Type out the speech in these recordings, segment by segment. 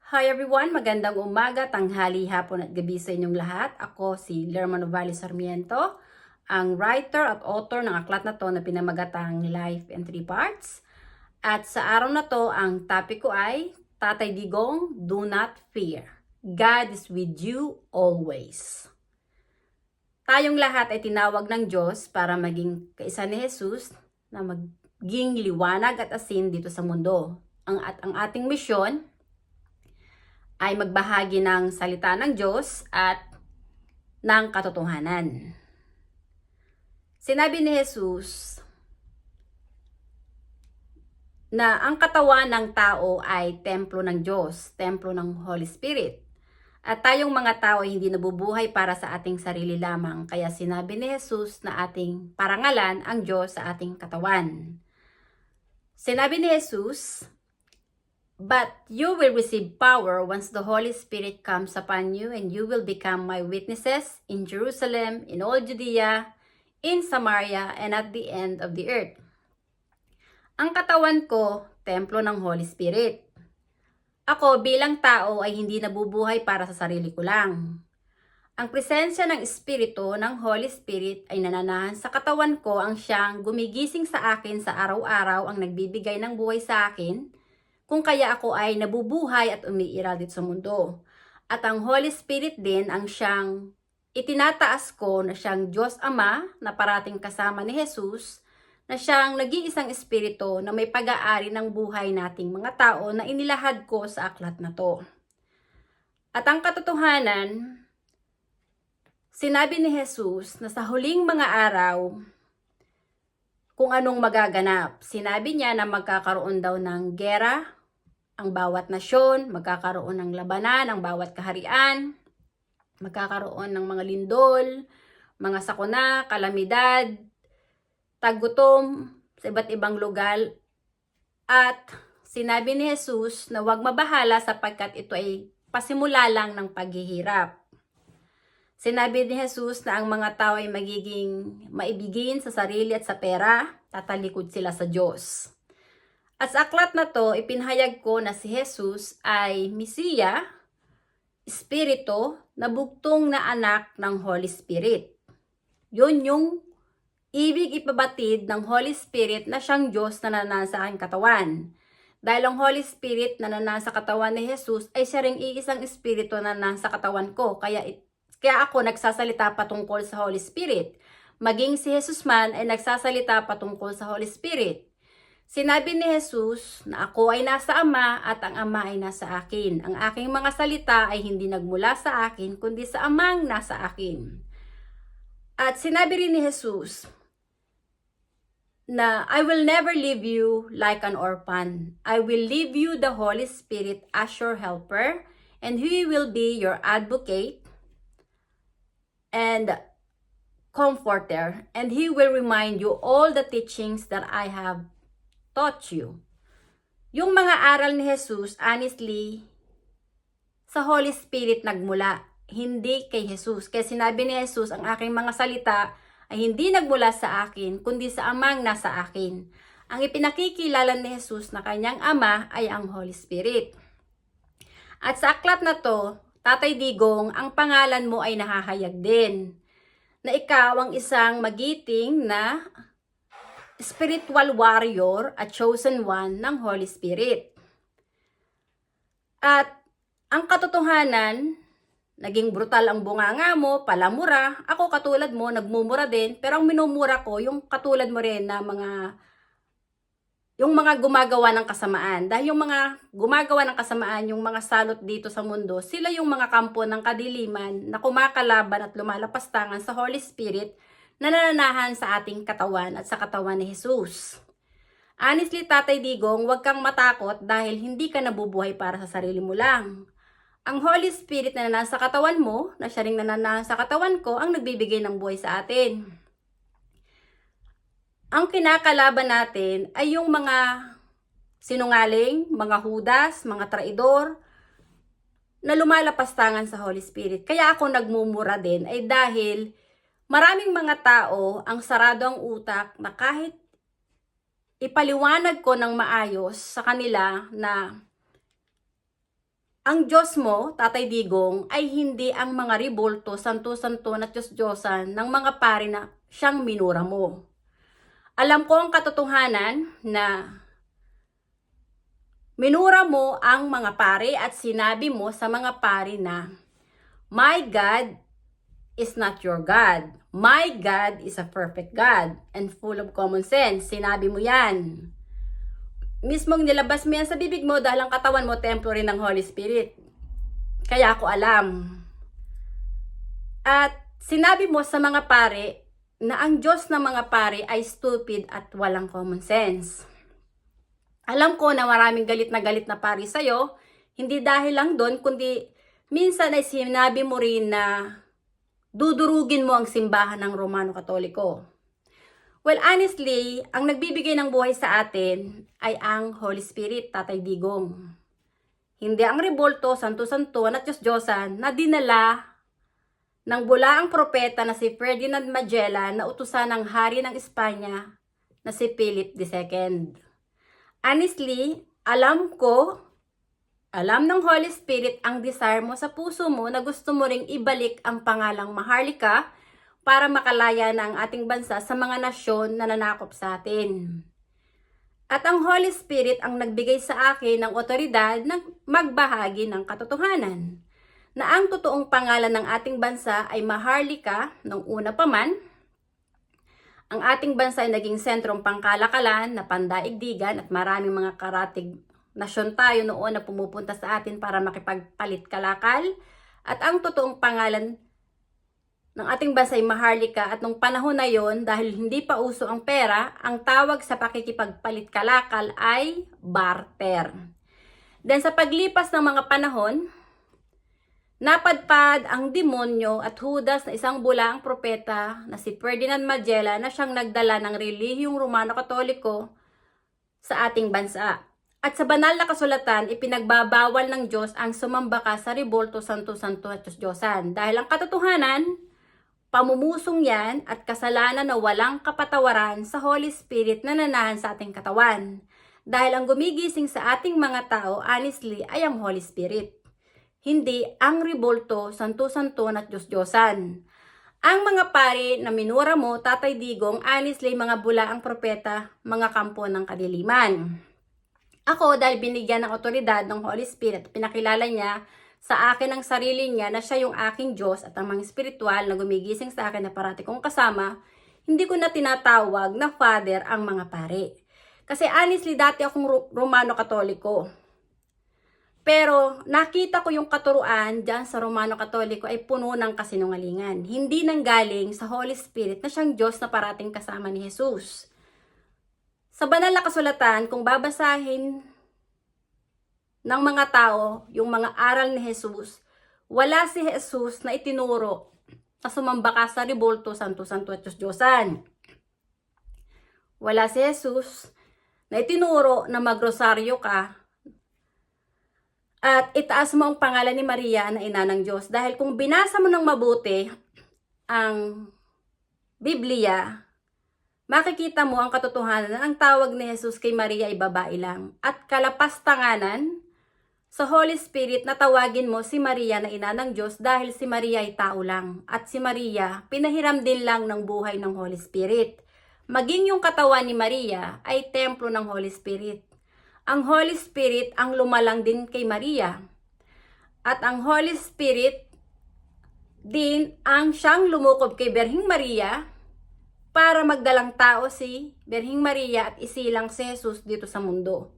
Hi everyone! Magandang umaga, tanghali, hapon at gabi sa inyong lahat. Ako si Lerma Novales Sarmiento, ang writer at author ng aklat na to na pinamagatang Life in Three Parts. At sa araw na to, ang topic ko ay Tatay Digong, Do Not Fear. God is with you always. Tayong lahat ay tinawag ng Diyos para maging kaisa ni Jesus na maging liwanag at asin dito sa mundo. Ang ating misyon ay magbahagi ng salita ng Diyos at ng katotohanan. Sinabi ni Jesus na ang katawan ng tao ay templo ng Diyos, templo ng Holy Spirit. At tayong mga tao ay hindi nabubuhay para sa ating sarili lamang. Kaya sinabi ni Jesus na ating parangalan ang Diyos sa ating katawan. Sinabi ni Jesus, "But you will receive power once the Holy Spirit comes upon you, and you will become my witnesses in Jerusalem, in all Judea, in Samaria, and at the end of the earth." Ang katawan ko, templo ng Holy Spirit. Ako bilang tao ay hindi nabubuhay para sa sarili ko lang. Ang presensya ng Espiritu ng Holy Spirit ay nananahan sa katawan ko, ang siyang gumigising sa akin sa araw-araw, ang nagbibigay ng buhay sa akin, kung kaya ako ay nabubuhay at umiiral dito sa mundo. At ang Holy Spirit din ang siyang itinataas ko na siyang Diyos Ama na parating kasama ni Jesus, na siyang nag-iisang Espiritu na may pag-aari ng buhay nating mga tao na inilahad ko sa aklat na to. At ang katotohanan, sinabi ni Jesus na sa huling mga araw, kung anong magaganap. Sinabi niya na magkakaroon daw ng gera ang bawat nasyon, magkakaroon ng labanan ang bawat kaharian, magkakaroon ng mga lindol, mga sakuna, kalamidad, taggutom sa iba't ibang lugar. At sinabi ni Jesus na huwag mabahala sapagkat ito ay pasimula lang ng paghihirap. Sinabi ni Jesus na ang mga tao ay magiging maibigin sa sarili at sa pera, tatalikod sila sa Diyos. At sa aklat na to, ipinahayag ko na si Jesus ay Mesiya, Espiritu, na bugtong na anak ng Holy Spirit. Yun yung ibig ipabatid ng Holy Spirit na siyang Diyos na nanasa aking katawan. Dahil ang Holy Spirit na nanasa katawan ni Jesus ay siya ring iisang Espiritu na nasa katawan ko. Kaya ako nagsasalita patungkol sa Holy Spirit. Maging si Jesus man ay nagsasalita patungkol sa Holy Spirit. Sinabi ni Jesus na ako ay nasa Ama at ang Ama ay nasa akin. Ang aking mga salita ay hindi nagmula sa akin, kundi sa Amang nasa akin. At sinabi rin ni Jesus na I will never leave you like an orphan. I will leave you the Holy Spirit as your helper, and He will be your advocate and comforter, and He will remind you all the teachings that I have taught you. Yung mga aral ni Jesus, honestly, sa Holy Spirit nagmula, hindi kay Jesus. Kaya sinabi ni Jesus, ang aking mga salita ay hindi nagmula sa akin, kundi sa Amang nasa akin. Ang ipinakikilala ni Jesus na kanyang Ama ay ang Holy Spirit. At sa aklat na to, Tatay Digong, ang pangalan mo ay nahahayag din na ikaw ang isang magiting na spiritual warrior at chosen one ng Holy Spirit. At ang katotohanan, naging brutal ang bunganga mo, palamura. Ako katulad mo, nagmumura din. Pero ang minumura ko, yung katulad mo rin na yung mga gumagawa ng kasamaan. Dahil yung mga gumagawa ng kasamaan, yung mga salot dito sa mundo, sila yung mga kampo ng kadiliman na kumakalaban at lumalapastangan sa Holy Spirit na nananahan sa ating katawan at sa katawan ni Jesus. Honestly, Tatay Digong, huwag kang matakot dahil hindi ka nabubuhay para sa sarili mo lang. Ang Holy Spirit na nananahan sa katawan mo, na siya ring nananahan sa katawan ko, ang nagbibigay ng buhay sa atin. Ang kinakalaban natin ay yung mga sinungaling, mga hudas, mga traidor, na lumalapastangan sa Holy Spirit. Kaya ako nagmumura din ay dahil maraming mga tao ang sarado ang utak na kahit ipaliwanag ko ng maayos sa kanila na ang Diyos mo, Tatay Digong, ay hindi ang mga ribulto, santo-santo at Diyos-Diyosan ng mga pari na siyang minura mo. Alam ko ang katotohanan na minura mo ang mga pari at sinabi mo sa mga pari na, "My God is not your God. My God is a perfect God and full of common sense." Sinabi mo yan. Mismong nilabas mo yan sa bibig mo dahil ang katawan mo, templo rin ng Holy Spirit. Kaya ako alam. At sinabi mo sa mga pari na ang Diyos ng mga pari ay stupid at walang common sense. Alam ko na maraming galit na pari sa'yo, hindi dahil lang doon, kundi minsan ay sinabi mo rin na dudurugin mo ang simbahan ng Romano Katoliko. Well, honestly, ang nagbibigay ng buhay sa atin ay ang Holy Spirit, Tatay Digong. Hindi ang rebulto, santo-santo at Diyos-Diyosan na dinala ng bulaang propeta na si Ferdinand Magellan na utusan ng hari ng Espanya na si Philip II. Honestly, alam ng Holy Spirit ang desire mo sa puso mo na gusto mo ring ibalik ang pangalang Maharlika para makalaya na ang ating bansa sa mga nasyon na nanakop sa atin. At ang Holy Spirit ang nagbigay sa akin ng otoridad na magbahagi ng katotohanan na ang totoong pangalan ng ating bansa ay Maharlika nung una pa man. Ang ating bansa ay naging sentrong pangkalakalan na pandaigdigan at maraming mga karatig nasyon tayo noon na pumupunta sa atin para makipagpalit kalakal. At ang totoong pangalan ng ating bansa ay Maharlika at nung panahon na yon, dahil hindi pa uso ang pera, ang tawag sa pakikipagpalit kalakal ay barter. Then sa paglipas ng mga panahon, napadpad ang demonyo at Judas na isang bulaang propeta na si Ferdinand Magellan na siyang nagdala ng relihiyong Romano Katoliko sa ating bansa. At sa banal na kasulatan, ipinagbabawal ng Diyos ang sumamba ka sa rebulto, santo-santo at Diyos-Diyosan. Dahil ang katotohanan, pamumusong yan at kasalanan na walang kapatawaran sa Holy Spirit na nanahan sa ating katawan. Dahil ang gumigising sa ating mga tao, honestly, ay ang Holy Spirit. Hindi ang rebulto, santo-santo at Diyos-Diyosan. Ang mga pari na minura mo, Tatay Digong, honestly, mga bulaang propeta, mga kampo ng kadiliman. Ako, dahil binigyan ng otoridad ng Holy Spirit, pinakilala niya sa akin ang sarili niya na siya yung aking Diyos at ang mga espiritual na gumigising sa akin na parati kong kasama, hindi ko na tinatawag na Father ang mga pari. Kasi honestly, dati akong Romano Katoliko. Pero nakita ko yung katuruan dyan sa Romano Katoliko ay puno ng kasinungalingan. Hindi nanggaling sa Holy Spirit na siyang Diyos na parating kasama ni Jesus. Sa banal na kasulatan, kung babasahin ng mga tao yung mga aral ni Jesus, wala si Jesus na itinuro na sumamba ka sa rebulto, santo-santo at Diyos-Diyosan. Wala si Jesus na itinuro na magrosaryo ka at itaas mo ang pangalan ni Maria na ina ng Diyos. Dahil kung binasa mo ng mabuti ang Biblia, makikita mo ang katotohanan na ang tawag ni Jesus kay Maria ay babae lang. At kalapastanganan sa Holy Spirit na tawagin mo si Maria na ina ng Diyos dahil si Maria ay tao lang. At si Maria, pinahiram din lang ng buhay ng Holy Spirit. Maging yung katawan ni Maria ay templo ng Holy Spirit. Ang Holy Spirit ang lumalang din kay Maria. At ang Holy Spirit din ang siyang lumukob kay Berhing Maria para magdalang tao si Berhing Maria at isilang si Jesus dito sa mundo.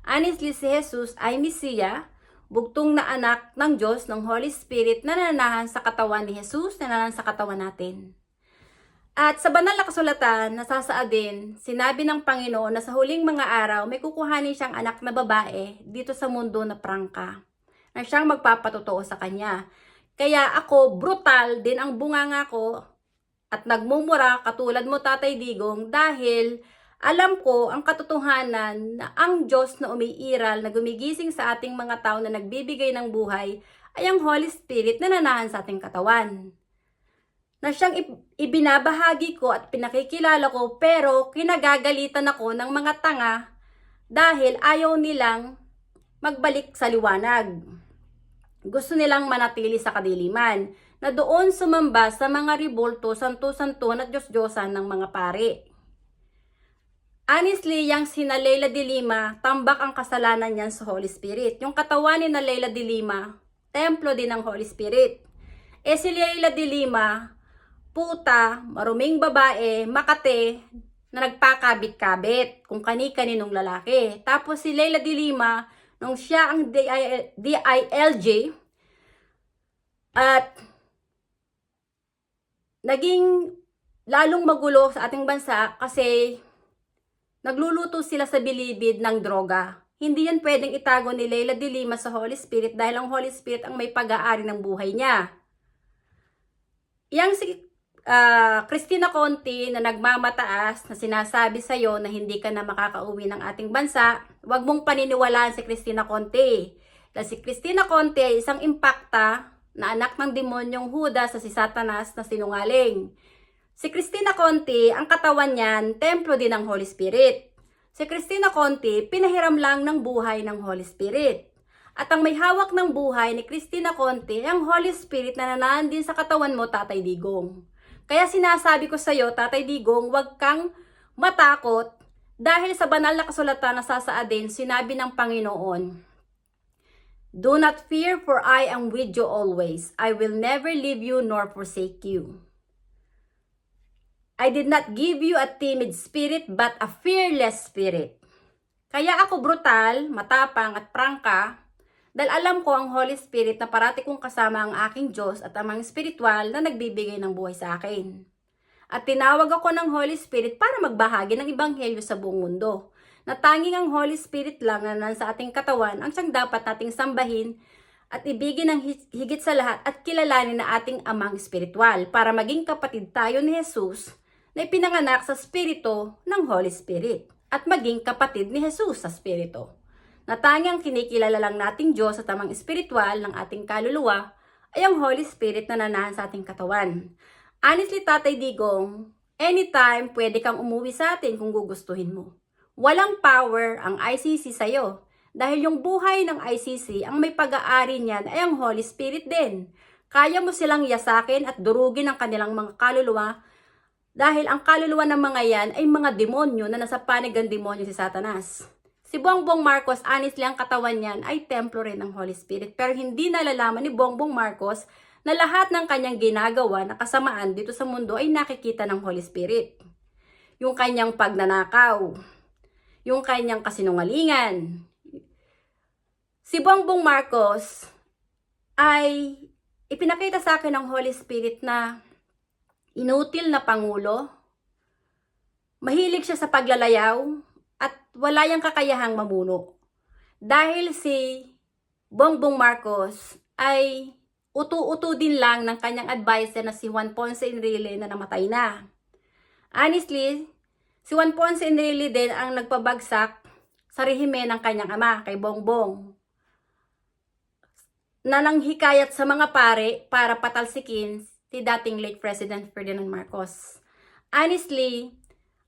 Honestly, si Jesus ay Mesiya, bugtong na anak ng Diyos, ng Holy Spirit na nananahan sa katawan ni Jesus, nananahan sa katawan natin. At sa banal na kasulatan, nasasaad din, sinabi ng Panginoon na sa huling mga araw, may kukuhanin siyang anak na babae dito sa mundo na prangka, na siyang magpapatotoo sa kanya. Kaya ako, brutal din ang bunganga ko at nagmumura katulad mo, Tatay Digong, dahil alam ko ang katotohanan na ang Diyos na umiiral, na gumigising sa ating mga tao na nagbibigay ng buhay, ay ang Holy Spirit na nanahan sa ating katawan. Na siyang ibinabahagi ko at pinakikilala ko, pero kinagagalitan ako ng mga tanga dahil ayaw nilang magbalik sa liwanag. gusto nilang manatili sa kadiliman, na doon sumamba sa mga ribulto, santo-santuhan at Diyos-Diyosan ng mga pari. Honestly, yung sina Leila de Lima, tambak ang kasalanan niyan sa Holy Spirit. Yung katawan ni na Leila de Lima, templo din ng Holy Spirit. Si Leila de Lima, puta, maruming babae, makate, na nagpakabit-kabit kung kani-kaninong lalaki. Tapos si Leila de Lima, nung siya ang DILG, at naging lalong magulo sa ating bansa kasi nagluluto sila sa bilibid ng droga. Hindi yan pwedeng itago ni Leila de Lima sa Holy Spirit dahil ang Holy Spirit ang may pag-aari ng buhay niya. Yang si Cristina Conti na nagmamataas na sinasabi sa'yo na hindi ka na makakauwi ng ating bansa, huwag mong paniniwalaan si Cristina Conti. Dahil si Cristina Conti ay isang impakta na anak ng demonyong Judas sa si Satanas na sinungaling. Si Cristina Conti, ang katawan niyan, templo din ng Holy Spirit. Si Cristina Conti, pinahiram lang ng buhay ng Holy Spirit. At ang may hawak ng buhay ni Cristina Conti ay ang Holy Spirit na nanaan din sa katawan mo, Tatay Digong. Kaya sinasabi ko sa iyo, Tatay Digong, huwag kang matakot dahil sa banal na kasulatan na sasaadin, sinabi ng Panginoon, "Do not fear, for I am with you always. I will never leave you nor forsake you. I did not give you a timid spirit, but a fearless spirit." Kaya ako brutal, matapang at prangka, dahil alam ko ang Holy Spirit na parati kong kasama ang aking Diyos at amang spiritual na nagbibigay ng buhay sa akin. At tinawag ako ng Holy Spirit para magbahagi ng Ebanghelyo sa buong mundo. Na tanging ang Holy Spirit lang na nasa ating katawan ang siyang dapat nating sambahin at ibigin ng higit sa lahat at kilalanin na ating amang spiritual para maging kapatid tayo ni Jesus na ipinanganak sa spirito ng Holy Spirit at maging kapatid ni Jesus sa spirito. Na tangyang kinikilala lang nating Diyos at amang espiritual ng ating kaluluwa ay ang Holy Spirit na nanahan sa ating katawan. Honestly, Tatay Digong, anytime pwede kang umuwi sa atin kung gugustuhin mo. Walang power ang ICC sa'yo dahil yung buhay ng ICC, ang may pag-aari niyan ay ang Holy Spirit din. Kaya mo silang yasakin at durugin ang kanilang mga kaluluwa dahil ang kaluluwa ng mga yan ay mga demonyo na nasa panig ng demonyo si Satanas. Si Bongbong Marcos, honestly, ang katawan niyan ay templo rin ng Holy Spirit. Pero hindi nalalaman ni Bongbong Marcos na lahat ng kanyang ginagawa na kasamaan dito sa mundo ay nakikita ng Holy Spirit. Yung kanyang pagnanakaw, yung kanyang kasinungalingan. Si Bongbong Marcos ay ipinakita sa akin ng Holy Spirit na inutil na pangulo, mahilig siya sa paglalayaw, at wala yang kakayahang mamuno. Dahil si Bongbong Marcos ay utu-utu din lang ng kanyang advisor na si Juan Ponce Enrile na namatay na. Honestly, si Juan Ponce Enrile din ang nagpabagsak sa rehime ng kanyang ama, kay Bongbong, na nanghikayat sa mga pare para patalsikin si dating late President Ferdinand Marcos. Honestly,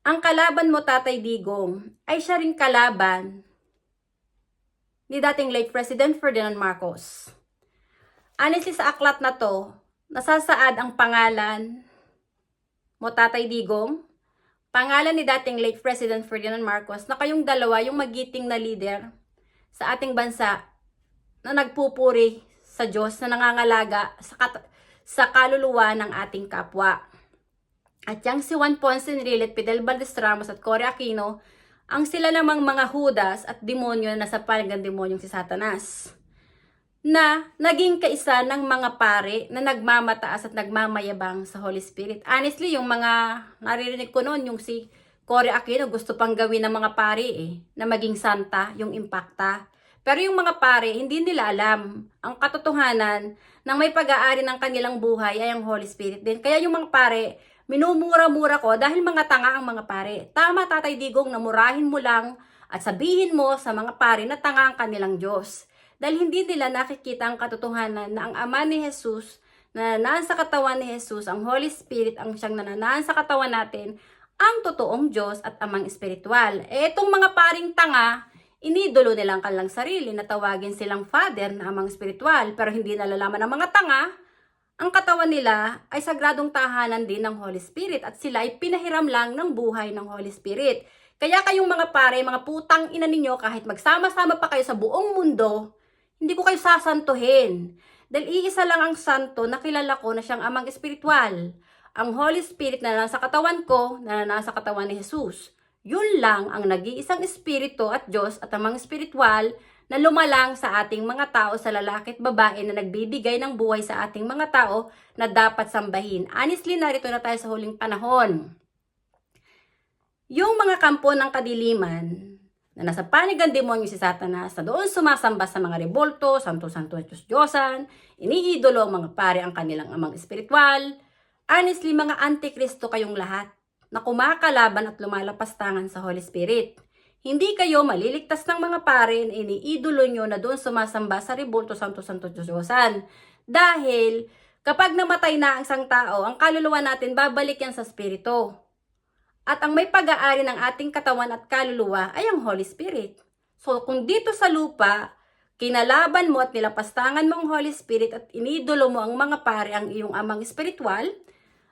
ang kalaban mo, Tatay Digong, ay siya ring kalaban ni dating late President Ferdinand Marcos. Honestly, sa aklat na to, nasasaad ang pangalan mo, Tatay Digong, pangalan ni dating late President Ferdinand Marcos, na kayong dalawa yung magiting na leader sa ating bansa na nagpupuri sa Diyos, na nangangalaga sa kaluluwa ng ating kapwa. At yang si Juan Ponce Enrile, Fidel Valdez Ramos at Cory Aquino, ang sila namang mga Judas at demonyo na nasa panig ng demonyong si Satanas, na naging kaisa ng mga pare na nagmamataas at nagmamayabang sa Holy Spirit. Honestly, yung mga naririnig ko noon, yung si Cory Aquino gusto pang gawin ng mga pare na maging santa, yung impakta. Pero yung mga pare, hindi nila alam ang katotohanan ng may pag-aari ng kanilang buhay ay ang Holy Spirit din. Kaya yung mga pare, minumura-mura ko dahil mga tanga ang mga pare. Tama, Tatay Digong, na murahin mo lang at sabihin mo sa mga pare na tanga ang kanilang Diyos. Dahil hindi nila nakikita ang katotohanan na ang Ama ni Jesus, na nananaan sa katawan ni Jesus, ang Holy Spirit, ang siyang nananaan sa katawan natin, ang totoong Diyos at amang espiritual. Itong mga paring tanga, Inidolo nilang kanilang sarili na tawagin silang father na amang spiritual, pero hindi nalalaman ng mga tanga, ang katawan nila ay sagradong tahanan din ng Holy Spirit at sila ay pinahiram lang ng buhay ng Holy Spirit. Kaya kayong mga pare, mga putang ina ninyo, kahit magsama-sama pa kayo sa buong mundo, hindi ko kayo sasantuhin. Dahil iisa lang ang santo na kilala ko na siyang amang espiritual. Ang Holy Spirit na nasa katawan ko, na nasa katawan ni Jesus. Yun lang ang nag-iisang espiritu at Diyos at amang espiritual na lumalang sa ating mga tao, sa lalaki at babae na nagbibigay ng buhay sa ating mga tao na dapat sambahin. Honestly, narito na tayo sa huling panahon. Yung mga kampo ng kadiliman na nasa panig ang demonyo si Satanas, na doon sumasamba sa mga rebolto, santo-santo at Diyos-Diyosan, iniidolo ang mga pare ang kanilang amang espiritual. Honestly, mga antikristo kayong lahat na kumakalaban at lumalapastangan sa Holy Spirit. Hindi kayo maliligtas ng mga pare na iniidolo nyo na doon sumasamba sa rebolto, santo-santo at Diyos-Diyosan. Dahil kapag namatay na ang isang tao, ang kaluluwa natin babalik yan sa spirito. At ang may pag-aari ng ating katawan at kaluluwa ay ang Holy Spirit. So kung dito sa lupa, kinalaban mo at nilapastangan mo ang Holy Spirit at inidolo mo ang mga pare, ang iyong amang espiritual,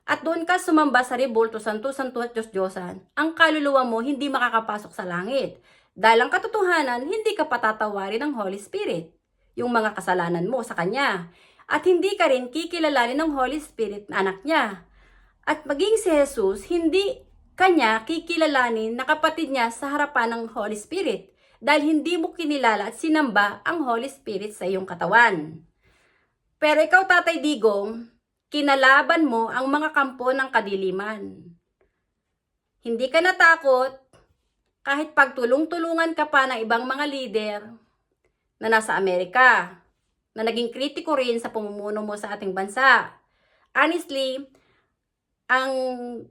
at doon ka sumamba sa rebolto, santo-santo at Diyos-Diyosan, ang kaluluwa mo hindi makakapasok sa langit. Dahil ang katotohanan, hindi ka patatawarin ng Holy Spirit, yung mga kasalanan mo sa Kanya. At hindi ka rin kikilalanin ng Holy Spirit na anak niya. At maging si Jesus, hindi Kanya kikilalanin na kapatid niya sa harapan ng Holy Spirit. Dahil hindi mo kinilala at sinamba ang Holy Spirit sa iyong katawan. Pero ikaw, Tatay Digong, kinalaban mo ang mga kampo ng kadiliman. Hindi ka natakot kahit pagtulong-tulungan ka pa ng ibang mga leader na nasa Amerika, na naging kritiko rin sa pamumuno mo sa ating bansa. Honestly, ang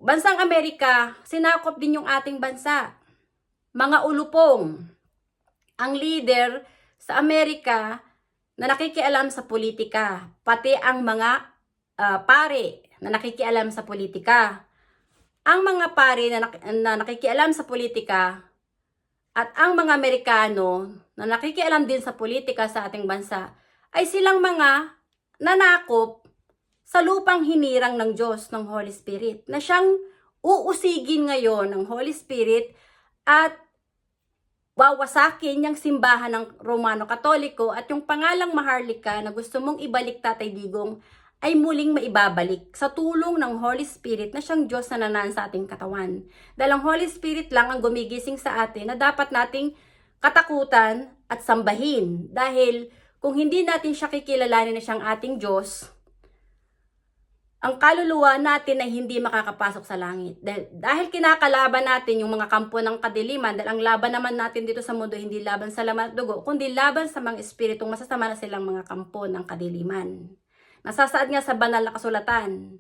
bansang Amerika, sinakop din yung ating bansa. Mga ulupong, ang leader sa Amerika na nakikialam sa politika, pati ang mga pare na nakikialam sa politika. Ang mga pare na nakikialam sa politika at ang mga Amerikano na nakikialam din sa politika sa ating bansa ay silang mga nanakop sa lupang hinirang ng Diyos, ng Holy Spirit, na siyang uusigin ngayon ng Holy Spirit at wawasakin yung simbahan ng Romano Katoliko, at yung pangalang Maharlika na gusto mong ibalik, Tatay Digong, ay muling maibabalik sa tulong ng Holy Spirit na siyang Diyos na nanan sa ating katawan. Dahil ang Holy Spirit lang ang gumigising sa atin na dapat nating katakutan at sambahin. Dahil kung hindi natin siya kikilalanin na siyang ating Diyos, ang kaluluwa natin ay hindi makakapasok sa langit. Dahil kinakalaban natin yung mga kampo ng kadiliman, dahil ang laban naman natin dito sa mundo, hindi laban sa laman at dugo, kundi laban sa mga espiritong masasama na silang mga kampo ng kadiliman. Nasasaad nga sa banal na kasulatan,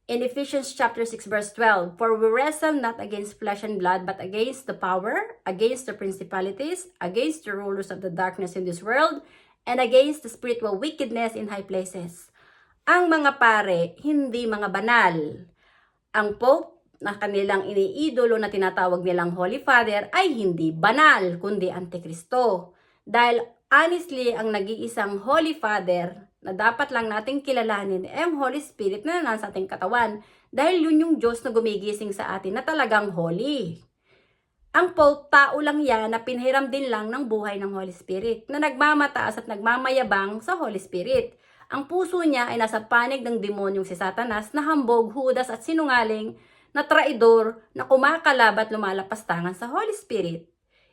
in Ephesians chapter 6 verse 12, "For we wrestle not against flesh and blood, but against the power, against the principalities, against the rulers of the darkness in this world, and against the spiritual wickedness in high places." Ang mga pare, hindi mga banal. Ang Pope na kanilang iniidolo na tinatawag nilang Holy Father ay hindi banal, kundi Antikristo. Dahil honestly, ang nag-iisang Holy Father na dapat lang nating kilalanin ay ang Holy Spirit na nasa ating katawan. Dahil yun yung Diyos na gumigising sa atin na talagang holy. Ang Pope, tao lang yan na pinhiram din lang ng buhay ng Holy Spirit, na nagmamataas at nagmamayabang sa Holy Spirit. Ang puso niya ay nasa panig ng demonyong si Satanas na hambog, hudas at sinungaling, na traidor, na kumakalabat lumalapastangan sa Holy Spirit.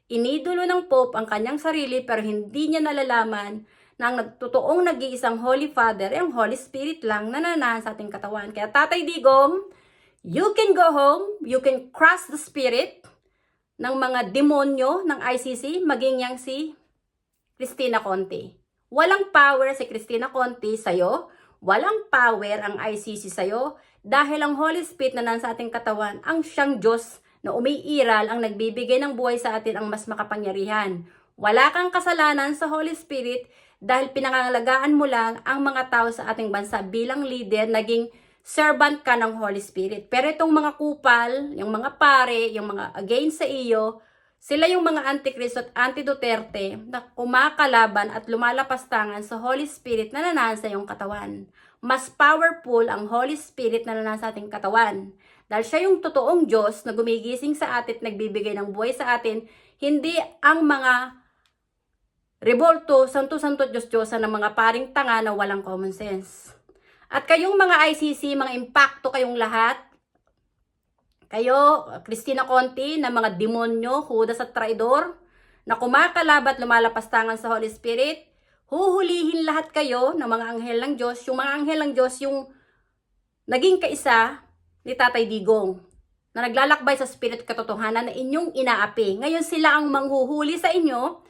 Inidolo ng Pope ang kanyang sarili, pero hindi niya nalalaman na ang nagtotoong nag-iisang Holy Father ay ang Holy Spirit lang na nananahan sa ating katawan. Kaya Tatay Digong, you can go home, you can crush the spirit ng mga demonyo ng ICC, maging yang si Cristina Conti. Walang power si Cristina Conti sa'yo, walang power ang ICC sa'yo, dahil ang Holy Spirit na nasa ating katawan, ang siyang Diyos na umiiral, ang nagbibigay ng buhay sa atin, ang mas makapangyarihan. Wala kang kasalanan sa Holy Spirit dahil pinangangalagaan mo lang ang mga tao sa ating bansa bilang leader, naging servant ka ng Holy Spirit. Pero itong mga kupal, yung mga pare, yung mga against sa iyo, Sila yung mga Antikristo at Anti-Duterte na kumakalaban at lumalapastangan sa Holy Spirit na nanasa yung katawan. Mas powerful ang Holy Spirit na nanasa ating katawan. Dahil siya yung totoong Diyos na gumigising sa atin at nagbibigay ng buhay sa atin, hindi ang mga rebolto, santo-santo Diyos-Diyosa ng mga paring tanga na walang common sense. At kayong mga ICC, mga impacto kayong lahat, kayo, Christina Conti, na mga demonyo, Judas at traidor, na kumakalabat lumalapastangan sa Holy Spirit, huhulihin lahat kayo ng mga anghel ng Diyos. Yung mga anghel ng Diyos, yung naging kaisa ni Tatay Digong, na naglalakbay sa Spirit katotohanan na inyong inaapi. Ngayon sila ang manghuhuli sa inyo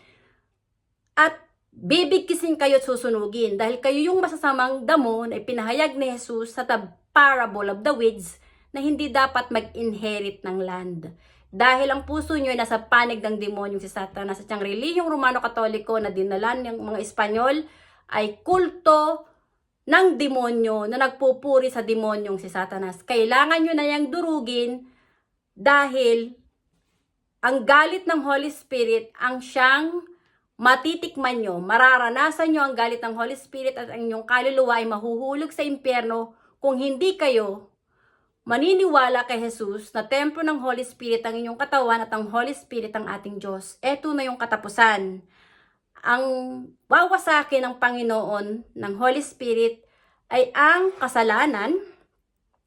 at bibigkisin kayo at susunugin. Dahil kayo yung masasamang damo na ipinahayag ni Jesus sa the parable of the weeds, na hindi dapat mag-inherit ng land. Dahil ang puso nyo ay nasa panig ng demonyong si Satanas at yung relihiyong Romano-Katoliko na dinalan ng mga Espanyol ay kulto ng demonyo na nagpupuri sa demonyong si Satanas. Kailangan nyo na yang durugin dahil ang galit ng Holy Spirit ang siyang matitikman nyo. Mararanasan nyo ang galit ng Holy Spirit at ang inyong kaluluwa ay mahuhulog sa impyerno kung hindi kayo maniniwala kay Jesus na templo ng Holy Spirit ang inyong katawan at ang Holy Spirit ang ating Diyos. Eto na yung katapusan. Ang wawasakin ng Panginoon ng Holy Spirit ay ang kasalanan,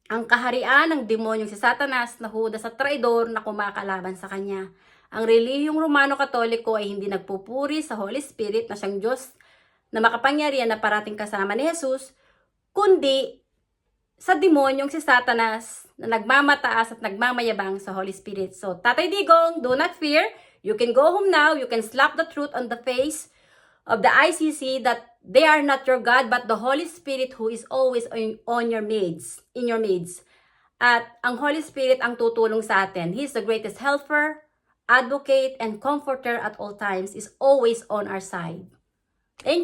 ang kaharian ng demonyong si Satanas na Judas at traidor na kumakalaban sa kanya. Ang relihiyong Romano-Katoliko ay hindi nagpupuri sa Holy Spirit na siyang Diyos na makapangyarihan na parating kasama ni Jesus, kundi sa demonyong si Satanas na nagmamataas at nagmamayabang sa Holy Spirit. So, Tatay Digong, do not fear. You can go home now. You can slap the truth on the face of the ICC that they are not your God, but the Holy Spirit who is always on your midst, in your midst. At ang Holy Spirit ang tutulong sa atin. He is the greatest helper, advocate, and comforter at all times, is always on our side. Thank you.